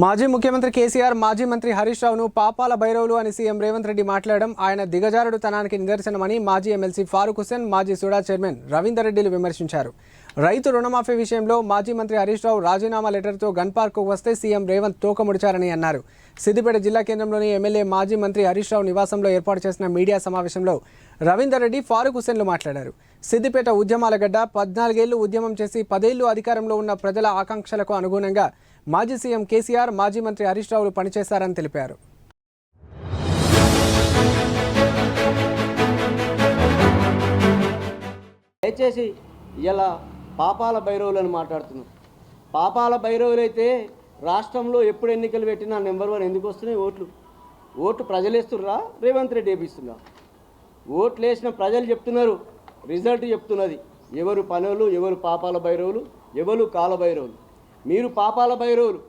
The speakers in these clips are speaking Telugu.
మాజీ ముఖ్యమంత్రి కేసీఆర్ మాజీ మంత్రి హరీష్ రావును పాపాల భైరవులు అని సీఎం రేవంత్ రెడ్డి మాట్లాడడం ఆయన దిగజారుడుతనానికి నిదర్శనమని మాజీ ఎమ్మెల్సీ ఫారూక్ హుస్సేన్ మాజీ సుడా చైర్మన్ రవీందర్ రెడ్డిలు విమర్శించారు. రైతు రుణమాఫీ విషయంలో మాజీ మంత్రి హరీష్ రావు రాజీనామా లెటర్తో గన్ పార్క్కు వస్తే సీఎం రేవంత్ తోకముడిచారని అన్నారు. సిద్దిపేట జిల్లా కేంద్రంలోని ఎమ్మెల్యే మాజీ మంత్రి హరీష్ రావు నివాసంలో ఏర్పాటు చేసిన మీడియా సమావేశంలో రవీందర్ రెడ్డి ఫారూక్ హుస్సేన్లు మాట్లాడారు. సిద్దిపేట ఉద్యమాల గడ్డ 14 ఏళ్లు ఉద్యమం చేసి 10 ఏళ్లు అధికారంలో ఉన్న ప్రజల ఆకాంక్షలకు అనుగుణంగా మాజీ సీఎం కేసీఆర్ మాజీ మంత్రి హరీష్ రావులు పనిచేశారని తెలిపారు. దయచేసి ఇలా పాపాల భైరవులను మాట్లాడుతున్నాం. పాపాల భైరవులైతే రాష్ట్రంలో ఎప్పుడు ఎన్నికలు పెట్టినా నెంబర్ 1 ఎందుకు వస్తున్నాయి? ఓట్లు ప్రజలు వేస్తుర్రా, రేవంత్ రెడ్డి వేపిస్తున్నా? ఓట్లు వేసిన ప్రజలు చెప్తున్నారు, రిజల్ట్ చెప్తున్నది. ఎవరు పనులు, ఎవరు పాపాల భైరవులు, ఎవరు కాల భైరవులు. మీరు పాపాల భైరవులు.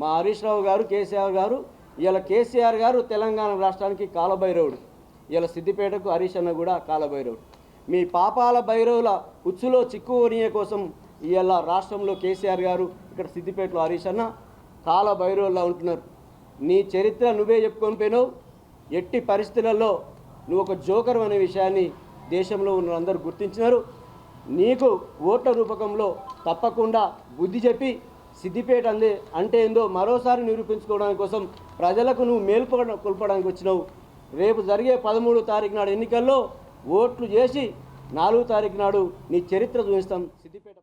మా హరీష్ రావు గారు, కేసీఆర్ గారు, ఇలా కేసీఆర్ గారు తెలంగాణ రాష్ట్రానికి కాలభైరవుడు. ఇలా సిద్దిపేటకు హరీష్ అన్న కూడా కాలభైరవుడు. మీ పాపాల భైరవుల ఉచ్చులో చిక్కుకోనియ కోసం ఇలా రాష్ట్రంలో కేసీఆర్ గారు, ఇక్కడ సిద్దిపేటలో హరీష్ అన్న కాలభైరవుల్లా ఉంటున్నారు. నీ చరిత్ర నువ్వే చెప్పుకొని పోయినావు. ఎట్టి పరిస్థితులలో నువ్వు ఒక జోకర్ అనే విషయాన్ని దేశంలో ఉన్న అందరూ గుర్తించినారు. నీకు ఓట్ల రూపకంలో తప్పకుండా బుద్ధి చెప్పి సిద్దిపేట అంటే ఏందో మరోసారి నిరూపించుకోవడానికి కోసం ప్రజలకు నువ్వు కొల్పడానికి వచ్చినావు. రేపు జరిగే 13వ తారీఖు నాడు ఎన్నికల్లో ఓట్లు చేసి 4వ తారీఖు నాడు నీ చరిత్ర చూపిస్తాం. సిద్దిపేట